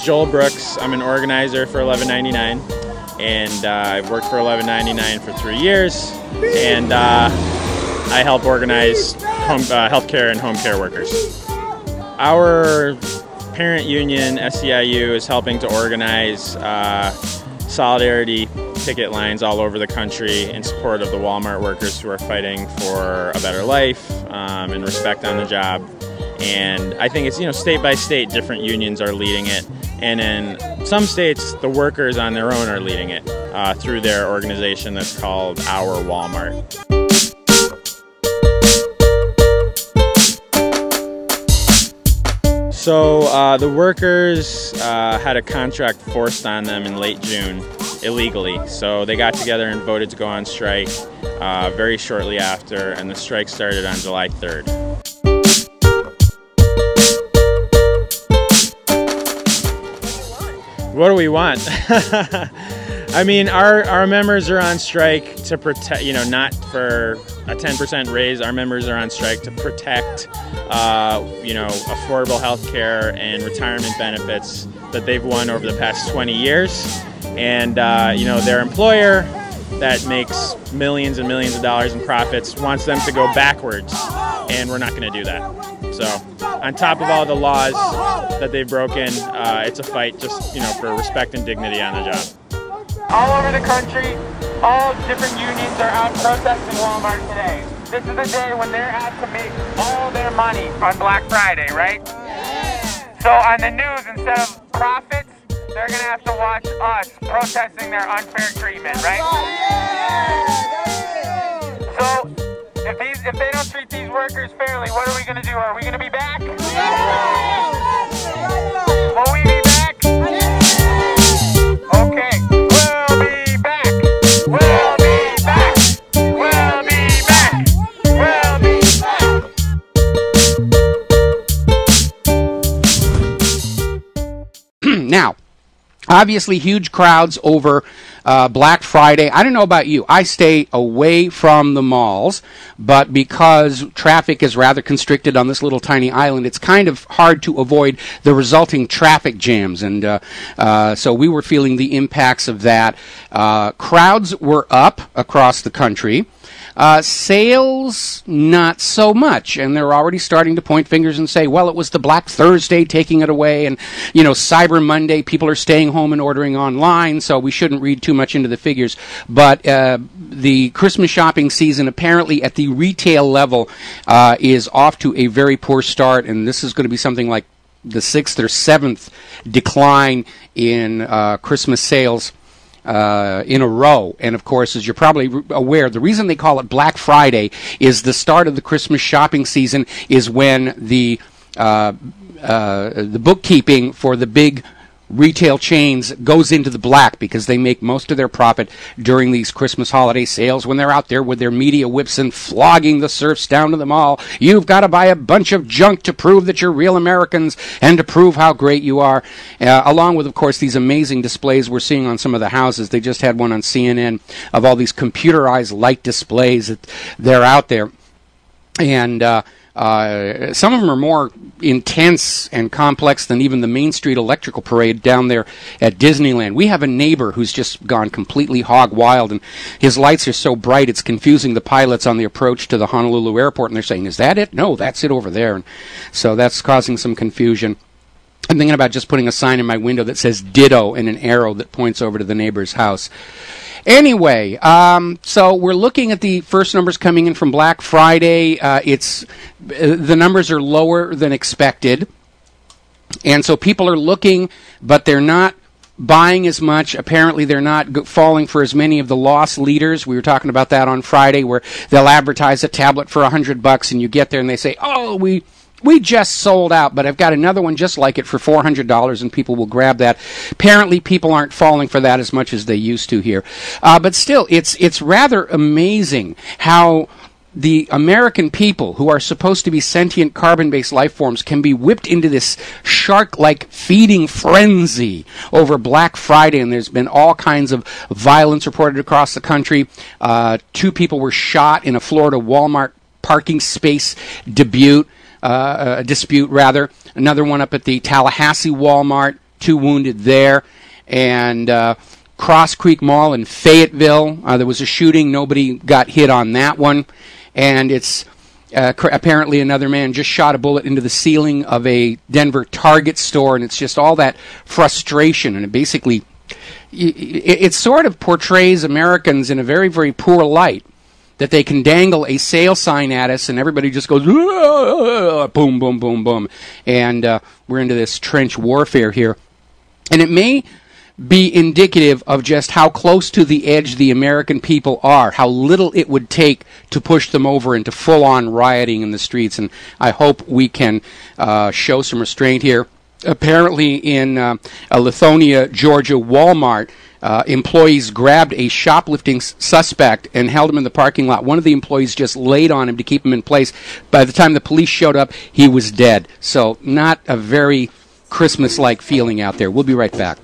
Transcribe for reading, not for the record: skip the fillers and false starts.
Joel Brooks. I'm an organizer for 1199, and I've worked for 1199 for 3 years, and I help organize healthcare and home care workers. Our parent union, SEIU, is helping to organize solidarity picket lines all over the country in support of the Walmart workers who are fighting for a better life and respect on the job. And I think it's, state by state, different unions are leading it. And in some states, the workers on their own are leading it through their organization that's called Our Walmart. So the workers had a contract forced on them in late June illegally. So they got together and voted to go on strike very shortly after, and the strike started on July 3rd. What do we want? I mean, our members are on strike to protect, not for a 10% raise. Our members are on strike to protect, affordable health care and retirement benefits that they've won over the past 20 years. And, their employer that makes millions and millions of dollars in profits wants them to go backwards, and we're not going to do that. So, on top of all the laws that they've broken, it's a fight just, for respect and dignity on the job. All over the country, all different unions are out protesting Walmart today. This is the day when they're out to make all their money on Black Friday, right? So on the news, instead of profits, they're going to have to watch us protesting their unfair treatment, right? So if they don't treat these workers fairly, what are we going to do? Are we going to be back? Will we be back? Okay, we'll be back. We'll be back. We'll be back. We'll be back. Now, obviously huge crowds over Black Friday. I don't know about you. I stay away from the malls, but because traffic is rather constricted on this little tiny island, it's kind of hard to avoid the resulting traffic jams. And so we were feeling the impacts of that. Crowds were up across the country. Sales, not so much, and they're already starting to point fingers and say, well, it was the Black Thursday taking it away, and, Cyber Monday, people are staying home and ordering online, so we shouldn't read too much into the figures. But the Christmas shopping season, apparently at the retail level, is off to a very poor start, and this is going to be something like the 6th or 7th decline in Christmas sales in a row. And of course, as you're probably aware, the reason they call it Black Friday is the start of the Christmas shopping season is when the bookkeeping for the big retail chains goes into the black, because they make most of their profit during these Christmas holiday sales when they're out there with their media whips and flogging the serfs down to the mall. You've got to buy a bunch of junk to prove that you're real Americans and to prove how great you are, along with, of course, these amazing displays we're seeing on some of the houses. They just had one on CNN of all these computerized light displays that they're out there. And some of them are more intense and complex than even the Main Street Electrical Parade down there at Disneyland. We have a neighbor who's just gone completely hog wild, and his lights are so bright it's confusing the pilots on the approach to the Honolulu airport, and they're saying, is that it? No, that's it over there. And so that's causing some confusion. I'm thinking about just putting a sign in my window that says ditto and an arrow that points over to the neighbor's house. Anyway, so we're looking at the first numbers coming in from Black Friday. The numbers are lower than expected, and so people are looking, but they're not buying as much. Apparently, they're not falling for as many of the loss leaders. We were talking about that on Friday, where they'll advertise a tablet for $100, and you get there and they say, "Oh, we just sold out, but I've got another one just like it for $400, and people will grab that." Apparently, people aren't falling for that as much as they used to here. But still, it's rather amazing how the American people, who are supposed to be sentient carbon-based life forms, can be whipped into this shark-like feeding frenzy over Black Friday, and there's been all kinds of violence reported across the country. 2 people were shot in a Florida Walmart parking space dispute. Another one up at the Tallahassee Walmart. 2 wounded there. And Cross Creek Mall in Fayetteville, there was a shooting. Nobody got hit on that one. And it's apparently another man just shot a bullet into the ceiling of a Denver Target store, and it's just all that frustration. And it basically, it sort of portrays Americans in a very, very poor light, that they can dangle a sale sign at us and everybody just goes, boom, boom, boom, boom. And we're into this trench warfare here. And it may be indicative of just how close to the edge the American people are, how little it would take to push them over into full-on rioting in the streets. And I hope we can show some restraint here. Apparently in a Lithonia, Georgia Walmart, employees grabbed a shoplifting suspect and held him in the parking lot. One of the employees just laid on him to keep him in place. By the time the police showed up, he was dead. So not a very Christmas-like feeling out there. We'll be right back.